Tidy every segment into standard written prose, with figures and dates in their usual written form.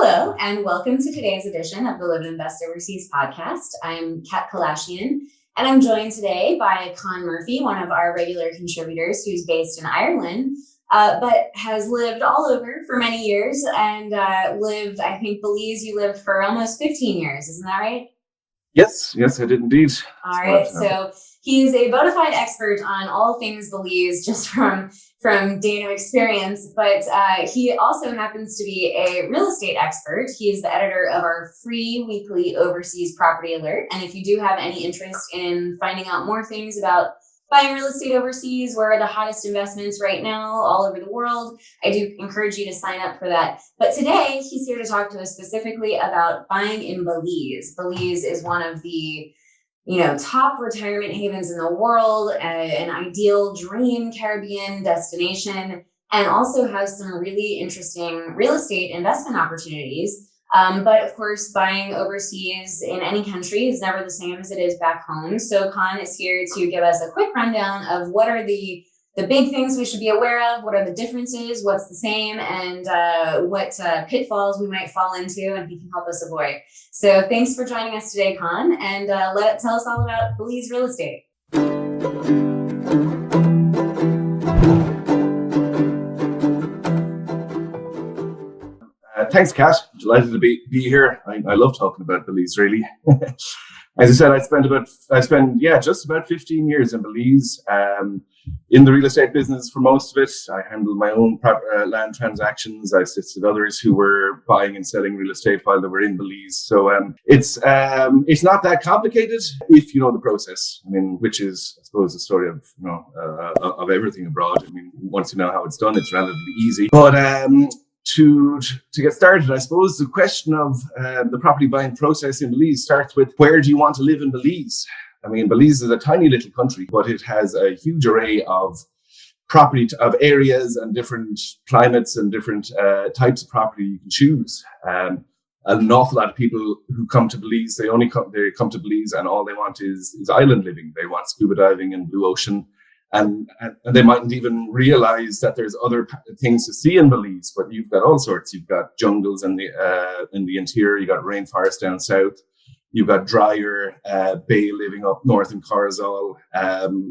Hello, and welcome to today's edition of the Live and Invest Overseas podcast. I'm Kat Kalashian, and I'm joined today by Con Murphy, one of our regular contributors who's based in Ireland, but has lived all over for many years and I think, Belize, you lived for almost 15 years. Isn't that right? Yes, I did indeed. All right, so he's a bona fide expert on all things Belize, just from day of experience, but he also happens to be a real estate expert. He is the editor of our free weekly Overseas Property Alert. And if you do have any interest in finding out more things about buying real estate overseas, where are the hottest investments right now all over the world, I do encourage you to sign up for that. But today he's here to talk to us specifically about buying in Belize. Belize is one of the top retirement havens in the world, an ideal dream Caribbean destination, and also has some really interesting real estate investment opportunities. But of course, buying overseas in any country is never the same as it is back home. So Con is here to give us a quick rundown of what are the big things we should be aware of, what are the differences, what's the same, and what pitfalls we might fall into, and he can help us avoid. So thanks for joining us today, Con, and tell us all about Belize real estate. Thanks, Kat. Delighted to be here. I love talking about Belize, really. As I said, I spent just about 15 years in Belize, in the real estate business for most of it. I handled my own land transactions. I assisted others who were buying and selling real estate while they were in Belize. So it's not that complicated if you know the process. I mean, which is, I suppose, the story of of everything abroad. I mean, once you know how it's done, it's relatively easy. But to get started, I suppose the question of the property buying process in Belize starts with, where do you want to live in Belize? I mean, Belize is a tiny little country, but it has a huge array of of areas and different climates and different types of property you can choose. An awful lot of people who come to Belize, they come to Belize and all they want is island living. They want scuba diving and blue ocean. And they mightn't even realize that there's other things to see in Belize, but you've got all sorts. You've got jungles in the interior. You've got rainforest down south. You've got drier bay living up north in Corozal.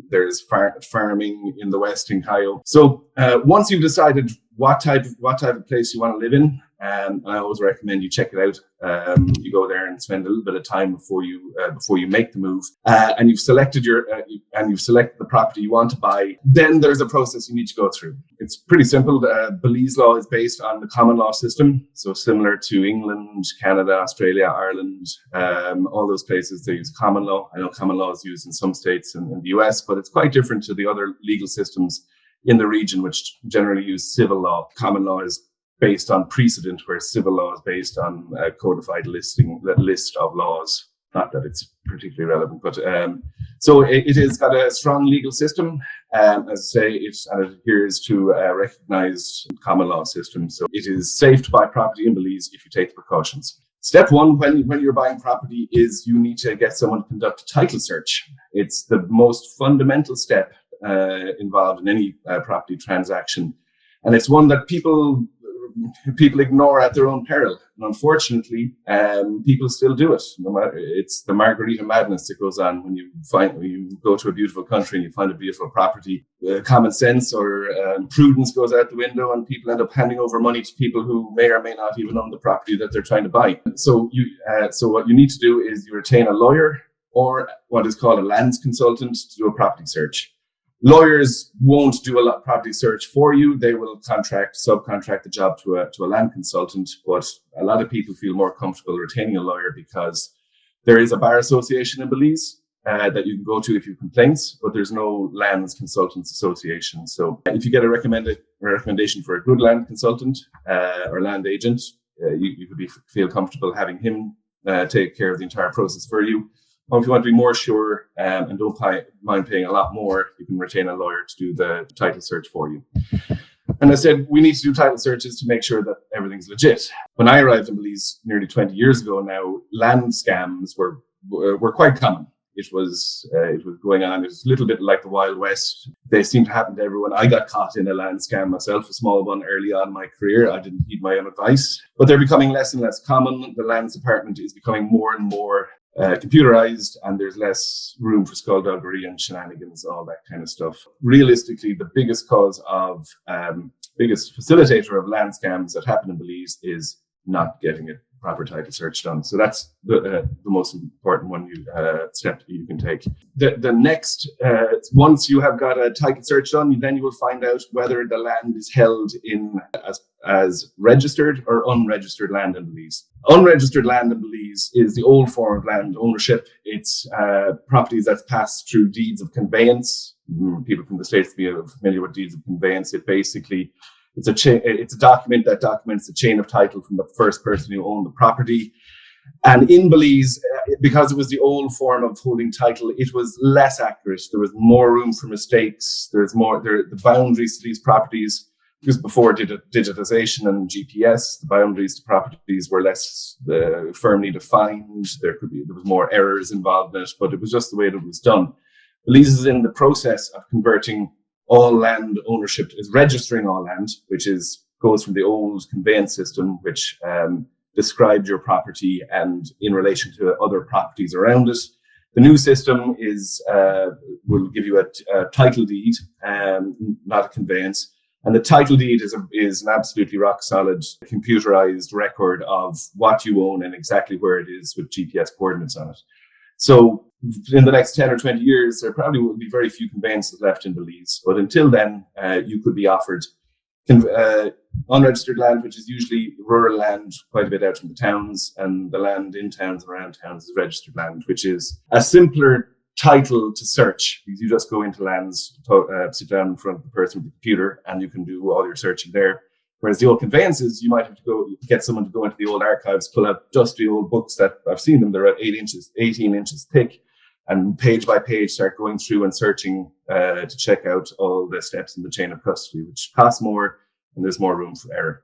There's farming in the west in Cayo. So once you've decided what type of place you want to live in, I always recommend you check it out. You go there and spend a little bit of time before you make the move, and you've selected the property you want to buy. Then there's a process you need to go through. It's pretty simple. Belize law is based on the common law system, so similar to England, Canada, Australia, Ireland, all those places. They use common law. I know common law is used in some states in the US, but it's quite different to the other legal systems in the region, which generally use civil law. Common law is based on precedent, where civil law is based on a codified list of laws. Not that it's particularly relevant, but so it has got a strong legal system. As I say, it adheres to a recognized common law system. So it is safe to buy property in Belize if you take the precautions. Step one, when you're buying property, is you need to get someone to conduct a title search. It's the most fundamental step involved in any property transaction, and it's one that people ignore at their own peril. And unfortunately, people still do it. It's the Margarita madness that goes on when you go to a beautiful country and you find a beautiful property. Common sense or prudence goes out the window, and people end up handing over money to people who may or may not even own the property that they're trying to buy. So what you need to do is you retain a lawyer or what is called a lands consultant to do a property search. Lawyers won't do a lot of property search for you. They will subcontract the job to a land consultant. But a lot of people feel more comfortable retaining a lawyer because there is a bar association in Belize that you can go to if you have complaints, but there's no lands consultants association. So if you get a recommendation for a good land consultant or land agent, you could feel comfortable having him take care of the entire process for you. Or if you want to be more sure and don't mind paying a lot more, you can retain a lawyer to do the title search for you. And I said, we need to do title searches to make sure that everything's legit. When I arrived in Belize nearly 20 years ago now, land scams were quite common. it was going on. It was a little bit like the Wild West. They seem to happen to everyone. I got caught in a land scam myself, a small one early on in my career. I didn't heed my own advice, but they're becoming less and less common. The lands department is becoming more and more computerized, and there's less room for skullduggery and shenanigans, all that kind of stuff. Realistically, the biggest biggest facilitator of land scams that happen in Belize is not getting a proper title search done. So that's the most important step that you can take. The next, once you have got a title search done, then you will find out whether the land is held in as registered or unregistered land in Belize. Unregistered land in Belize is the old form of land ownership. It's properties that's passed through deeds of conveyance. People from the States will be familiar with deeds of conveyance. It's a document that documents the chain of title from the first person who owned the property. And in Belize, because it was the old form of holding title, it was less accurate. There was more room for mistakes. The boundaries to these properties, because before digitization and GPS, the boundaries to properties were less firmly defined. There was more errors involved in it, but it was just the way that it was done. Belize is in the process of converting all land ownership, is registering all land, which goes from the old conveyance system, which described your property and in relation to other properties around it. The new system will give you a title deed, not a conveyance. And the title deed is an absolutely rock solid computerized record of what you own and exactly where it is with GPS coordinates on it. So in the next 10 or 20 years, there probably will be very few conveyances left in Belize. But until then, you could be offered unregistered land, which is usually rural land, quite a bit out from the towns, and the land in towns and around towns is registered land, which is a simpler title to search, because you just go into lands, sit down in front of the person with the computer, and you can do all your searching there. Whereas the old conveyances, you might have to go get someone to go into the old archives, pull out dusty old books that I've seen them. They're at 18 inches thick, and page by page start going through and searching to check out all the steps in the chain of custody, which costs more and there's more room for error.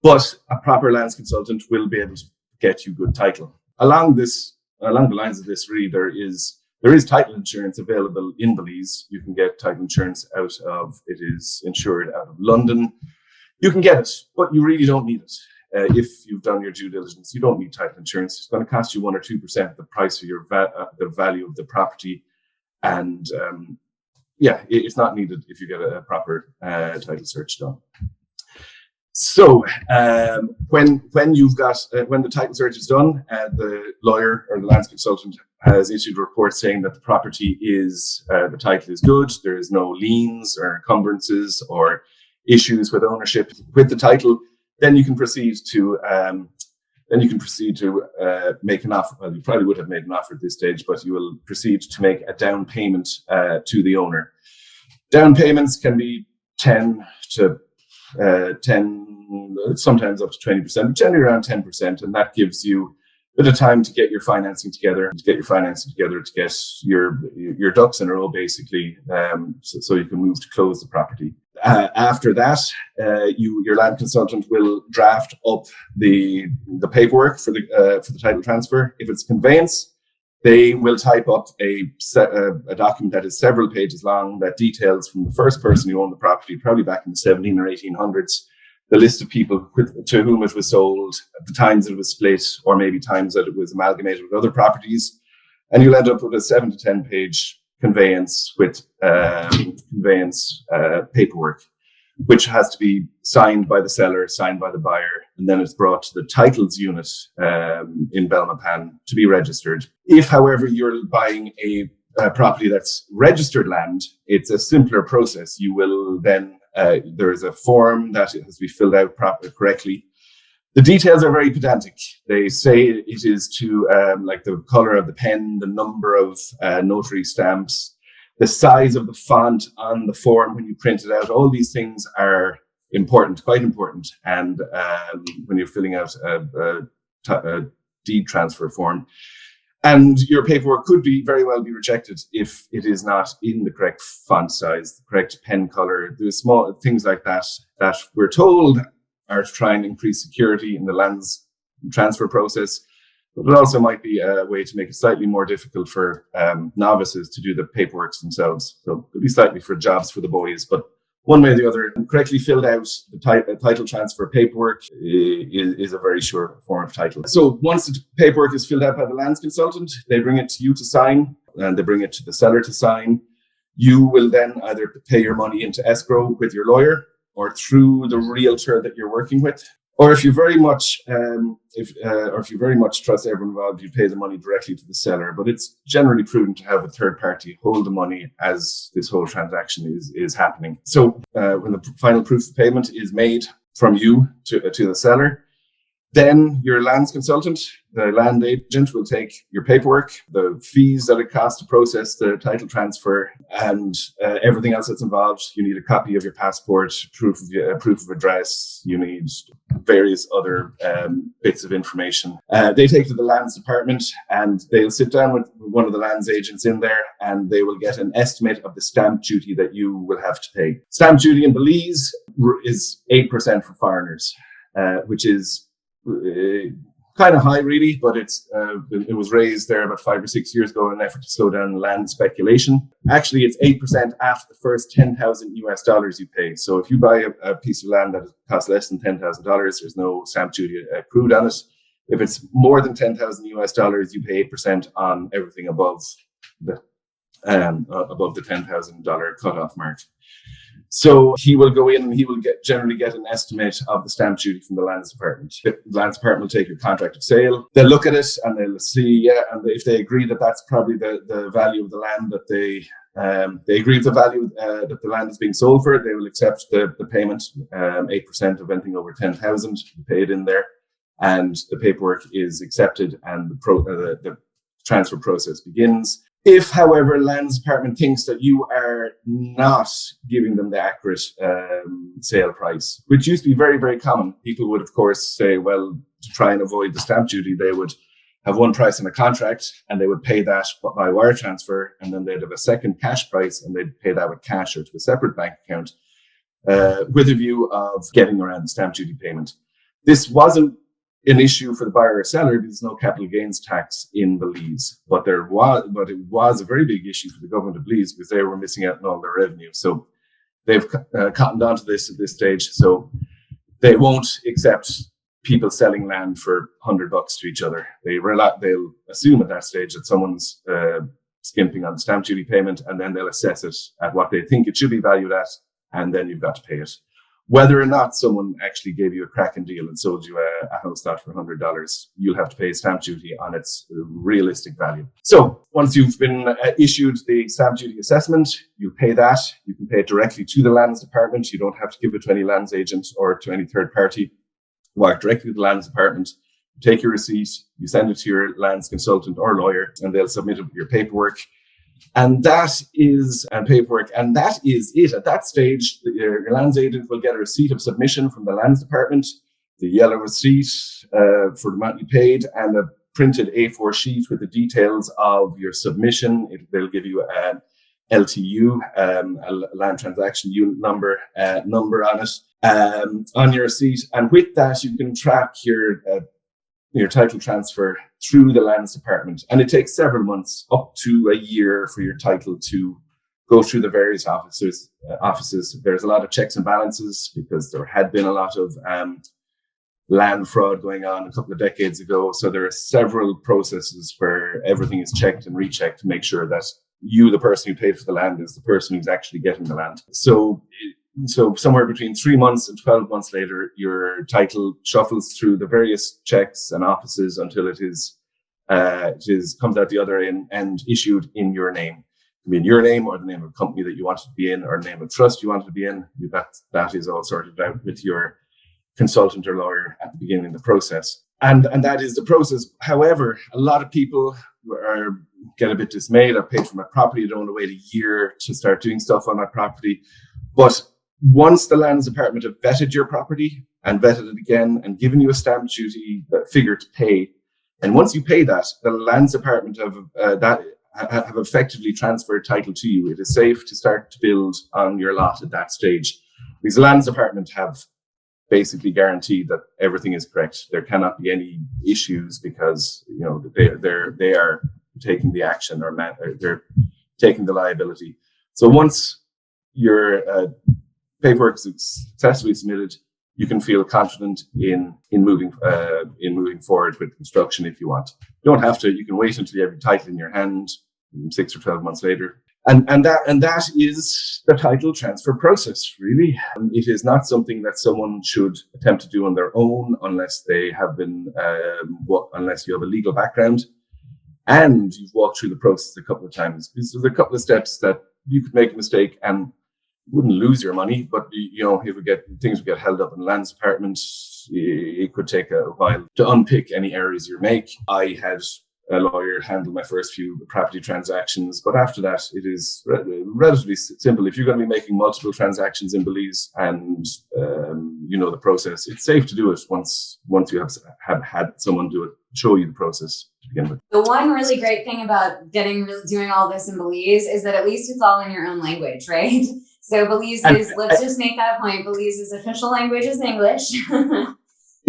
But a proper lands consultant will be able to get you good title. Along the lines of this, really, there is title insurance available in Belize. You can get title insurance it is insured out of London. You can get it, but you really don't need it. If you've done your due diligence, you don't need title insurance. It's going to cost you 1 or 2% of the price of the value of the property. And it's not needed if you get a proper title search done. So when the title search is done, the lawyer or the lands consultant has issued a report saying that the property the title is good. There is no liens or encumbrances or issues with ownership with the title. Then you can proceed to make an offer. Well, you probably would have made an offer at this stage, but you will proceed to make a down payment to the owner. Down payments can be 10, sometimes up to 20%, but generally around 10%, and that gives you a bit of time to get your financing together, to get your ducks in a row, basically, so you can move to close the property. After that, your land consultant will draft up the paperwork for the title transfer. If it's conveyance, they will type up a document that is several pages long that details from the first person who owned the property, probably back in the 17 or 1800s, the list of people to whom it was sold, the times that it was split, or maybe times that it was amalgamated with other properties. And you'll end up with a 7 to 10 page conveyance with paperwork, which has to be signed by the seller, signed by the buyer, and then it's brought to the titles unit in Belmopan to be registered. If, however, you're buying a property that's registered land, it's a simpler process. You will then there is a form that has to be filled out correctly. The details are very pedantic. They say it is to like the color of the pen, the number of notary stamps, the size of the font on the form when you print it out. All these things are important, quite important. And when you're filling out a deed transfer form, and your paperwork could very well be rejected if it is not in the correct font size, the correct pen color. There's small things like that we're told are to try and increase security in the lands transfer process. But it also might be a way to make it slightly more difficult for novices to do the paperwork themselves. So it could be slightly for jobs for the boys, but one way or the other, correctly filled out the title transfer paperwork is a very sure form of title. So once the paperwork is filled out by the lands consultant, they bring it to you to sign, and they bring it to the seller to sign. You will then either pay your money into escrow with your lawyer or through the realtor that you're working with. Or if you very much, if you very much trust everyone involved, you pay the money directly to the seller. But it's generally prudent to have a third party hold the money as this whole transaction is happening. So when the final proof of payment is made from you to the seller, then your lands consultant, the land agent, will take your paperwork, the fees that it costs to process the title transfer, and everything else that's involved. You need a copy of your passport, proof of address. You need various other bits of information. They take to the lands department, and they'll sit down with one of the lands agents in there, and they will get an estimate of the stamp duty that you will have to pay. Stamp duty in Belize is 8% for foreigners, which is kind of high, really, but it was raised there about 5 or 6 years ago in an effort to slow down land speculation. Actually, it's 8% after the first $10,000 you pay. So if you buy a piece of land that costs less than $10,000, there's no stamp duty accrued on it. If it's more than $10,000, you pay 8% on everything above the $10,000 cutoff mark. So he will go in and he will generally get an estimate of the stamp duty from the lands department. The lands department will take your contract of sale. They'll look at it and they'll see, and if they agree that that's probably the value of the land that they agree with the value that the land is being sold for, they will accept the payment, 8% of anything over 10,000 paid in there, and the paperwork is accepted and the transfer process begins. If, however, lands department thinks that you are not giving them the accurate sale price, which used to be very, very common, people would, of course, say, well, to try and avoid the stamp duty, they would have one price in a contract and they would pay that by wire transfer, and then they'd have a second cash price and they'd pay that with cash or to a separate bank account with a view of getting around the stamp duty payment. This wasn't an issue for the buyer or seller because there's no capital gains tax in Belize, but it was a very big issue for the government of Belize because they were missing out on all their revenue. So they've cottoned onto this at this stage. So they won't accept people selling land for $100 to each other. They'll assume at that stage that someone's skimping on the stamp duty payment, and then they'll assess it at what they think it should be valued at, and then you've got to pay it. Whether or not someone actually gave you a cracking deal and sold you a house lot for $100, you'll have to pay stamp duty on its realistic value. So once you've been issued the stamp duty assessment, you pay that. You can pay it directly to the lands department. You don't have to give it to any lands agent or to any third party. Wire directly to the lands department. You take your receipt, you send it to your lands consultant or lawyer, and they'll submit it with your paperwork. And that is paperwork, and that is it. At that stage, your lands agent will get a receipt of submission from the lands department, the yellow receipt for the amount you paid, and a printed A4 sheet with the details of your submission. They'll give you an LTU, a land transaction unit number on it on your receipt, and with that you can track your title transfer through the lands department. And it takes several months, up to a year, for your title to go through the various offices. There's a lot of checks and balances because there had been a lot of land fraud going on a couple of decades ago. So there are several processes where everything is checked and rechecked to make sure that you, the person who paid for the land, is the person who's actually getting the land. So somewhere between 3 months and 12 months later, your title shuffles through the various checks and offices until it comes out the other end and issued in your name. It can be in your name or the name of the company that you wanted to be in or the name of trust you wanted to be in. That is all sorted out with your consultant or lawyer at the beginning of the process. And that is the process. However, a lot of people get a bit dismayed. I've paid for my property. I don't want to wait a year to start doing stuff on my property. But once the lands department have vetted your property and vetted it again and given you a stamp duty figure to pay, and once you pay that, the lands department have effectively transferred title to you. It is safe to start to build on your lot at that stage, because the lands department have basically guarantee that everything is correct. There cannot be any issues because they are taking the action or they're taking the liability. So once your paperwork is successfully submitted, you can feel confident in moving forward with construction if you want. You don't have to. You can wait until you have your title in your hand 6 or 12 months later. And that is the title transfer process, really. It is not something that someone should attempt to do on their own unless they have been, unless you have a legal background and you've walked through the process a couple of times. Because there's a couple of steps that you could make a mistake and wouldn't lose your money, but things would get held up in the lands department. It could take a while to unpick any errors you make. I had a lawyer handle my first few property transactions, but after that, it is relatively simple. If you're going to be making multiple transactions in Belize and you know the process, it's safe to do it once you have had someone do it, show you the process to begin with. The one really great thing about doing all this in Belize is that at least it's all in your own language, right? So Belize is, let's just make that point, Belize's official language is English.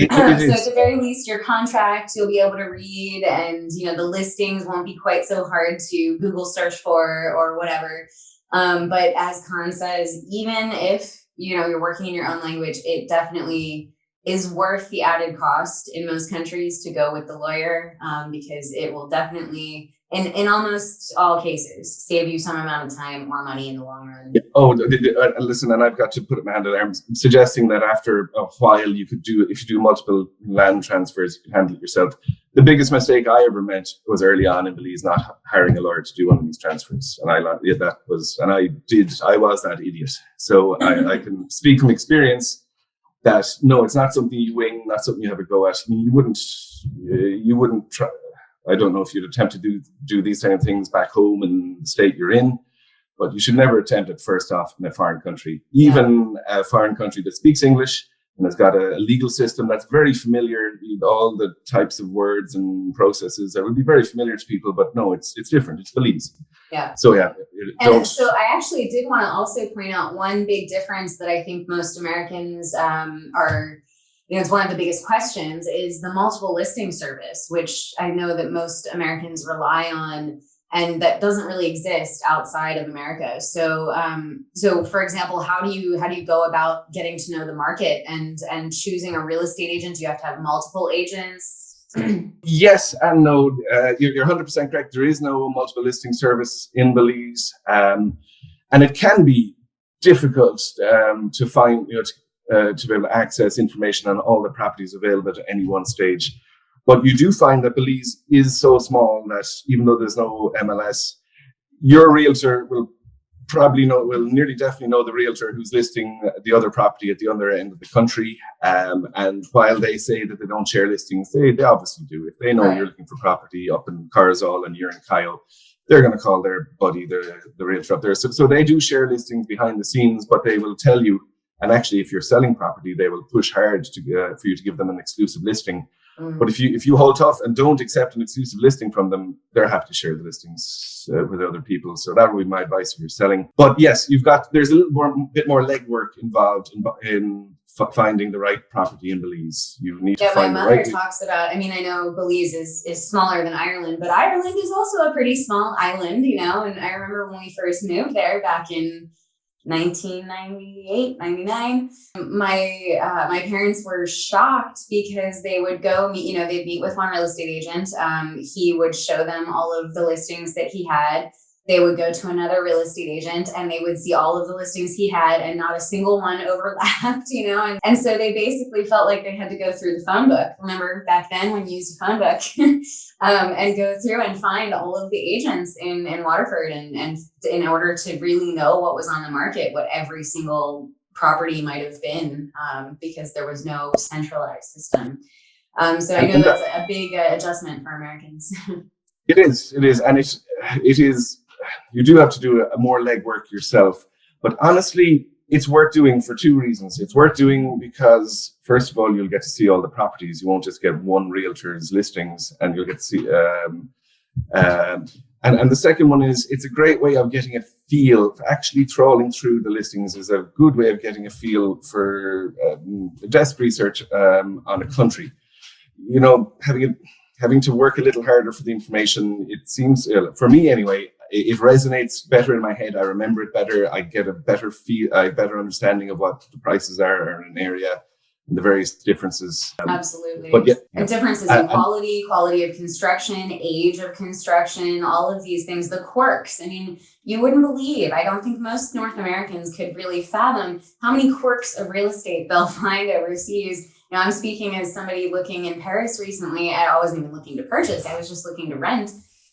It so is. at the very least, your contract you'll be able to read, and the listings won't be quite so hard to Google search for or whatever. But as Khan says, even if you're working in your own language, it definitely is worth the added cost in most countries to go with the lawyer, because it will definitely, in almost all cases, save you some amount of time or money in the long run. Oh, listen, and I've got to put up my hand on there. I'm suggesting that after a while you could do it. If you do multiple land transfers, you can handle it yourself. The biggest mistake I ever made was early on in Belize not hiring a lawyer to do one of these transfers. And I was that idiot. So I can speak from experience that no, it's not something you wing, not something you have a go at. I mean, you wouldn't try. I don't know if you'd attempt to do these kind of things back home in the state you're in, but you should never attempt it first off in a foreign country, even a foreign country that speaks English and has got a legal system that's very familiar with all the types of words and processes that would be very familiar to people. But no, it's different. It's Belize. Yeah. So yeah. So I actually did want to also point out one big difference that I think most Americans are. It's one of the biggest questions is the multiple listing service, which I know that most Americans rely on, and that doesn't really exist outside of America. So, for example, how do you go about getting to know the market and choosing a real estate agent? Do you have to have multiple agents? Yes and no. You're 100% correct. There is no multiple listing service in Belize, and it can be difficult to find, to be able to access information on all the properties available at any one stage. But you do find that Belize is so small that even though there's no MLS, your realtor will nearly definitely know the realtor who's listing the other property at the other end of the country. And while they say that they don't share listings, they obviously do. If they know you're looking for property up in Carzal and you're in Cayo, they're going to call their buddy, the realtor up there. So they do share listings behind the scenes, but they will tell you. And actually, if you're selling property, they will push hard for you to give them an exclusive listing. But if you hold tough and don't accept an exclusive listing from them, they're happy to share the listings with other people. So that would be my advice if you're selling. But yes, there's a bit more legwork involved in finding the right property in Belize. You need to find the right. My mother talks about. I mean, I know Belize is smaller than Ireland, but Ireland is also a pretty small island, And I remember when we first moved there back in 1998, 99. My parents were shocked because they would go meet, they'd meet with one real estate agent. He would show them all of the listings that he had. They would go to another real estate agent and they would see all of the listings he had and not a single one overlapped, and so they basically felt like they had to go through the phone book. Remember back then when you used a phone book and go through and find all of the agents in Waterford and in order to really know what was on the market, what every single property might have been, because there was no centralized system. So I know that's a big adjustment for Americans. It is, and it is. You do have to do more legwork yourself, but honestly, it's worth doing for two reasons. It's worth doing because, first of all, you'll get to see all the properties. You won't just get one realtor's listings, and you'll get to see. And the second one is it's a great way of getting a feel. Actually, trawling through the listings is a good way of getting a feel for desk research on a country. You know, having to work a little harder for the information. It seems, for me anyway, it resonates better in my head. I remember it better. I get a better better understanding of what the prices are in an area and the various differences. Absolutely. But yeah, and differences in quality of construction, age of construction, all of these things, the quirks. I mean, you wouldn't believe, I don't think most North Americans could really fathom how many quirks of real estate they'll find overseas. You know, I'm speaking as somebody looking in Paris recently. I wasn't even looking to purchase. I was just looking to rent.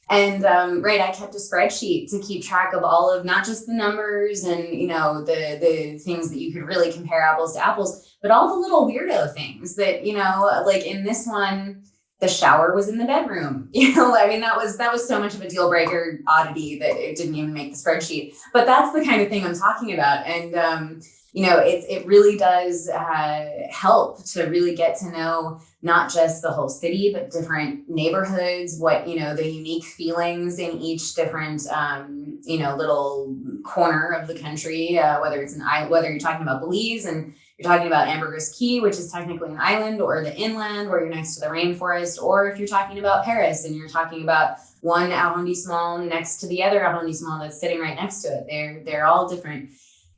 And I kept a spreadsheet to keep track of all of not just the numbers and, you know, the things that you could really compare apples to apples, but all the little weirdo things that, you know, like in this one, the shower was in the bedroom. You know, I mean, that was so much of a deal breaker oddity that it didn't even make the spreadsheet. But that's the kind of thing I'm talking about. And, you know, it really does help to really get to know not just the whole city, but different neighborhoods, what, you know, the unique feelings in each different, you know, little corner of the country, whether it's whether you're talking about Belize and you're talking about Ambergris Caye, which is technically an island, or the inland where you're next to the rainforest, or if you're talking about Paris and you're talking about one arrondissement next to the other arrondissement that's sitting right next to it. They're all different.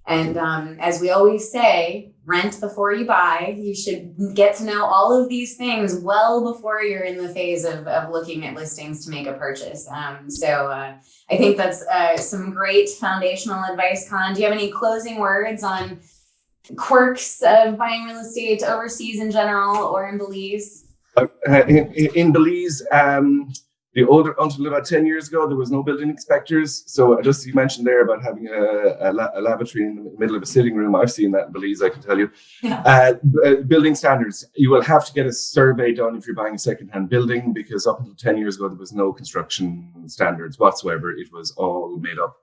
And as we always say, rent before you buy. You should get to know all of these things well before you're in the phase of looking at listings to make a purchase. So I think that's some great foundational advice, Con. Do you have any closing words on quirks of buying real estate overseas in general or in Belize? In Belize, until about 10 years ago, there was no building inspectors. So just you mentioned there about having a lavatory in the middle of a sitting room. I've seen that in Belize, I can tell you. Yeah. Building standards. You will have to get a survey done if you're buying a secondhand building, because up until 10 years ago, there was no construction standards whatsoever. It was all made up.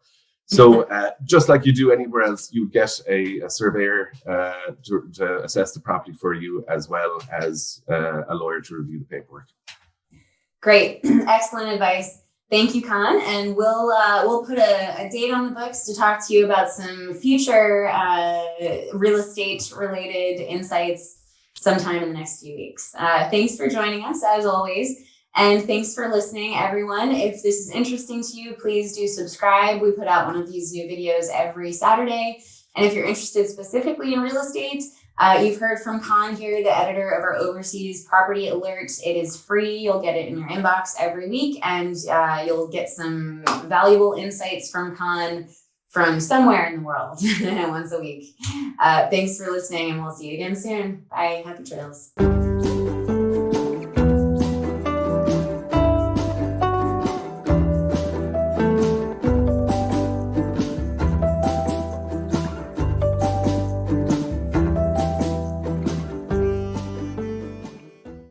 So just like you do anywhere else, you get a surveyor to assess the property for you, as well as a lawyer to review the paperwork. Great. Excellent advice. Thank you, Con. And we'll put a date on the books to talk to you about some future real estate related insights sometime in the next few weeks. Thanks for joining us as always. And thanks for listening, everyone. If this is interesting to you, please do subscribe. We put out one of these new videos every Saturday. And if you're interested specifically in real estate, you've heard from Con here, the editor of our Overseas Property Alert. It is free. You'll get it in your inbox every week, and you'll get some valuable insights from Con from somewhere in the world once a week. Thanks for listening, and we'll see you again soon. Bye. Happy trails.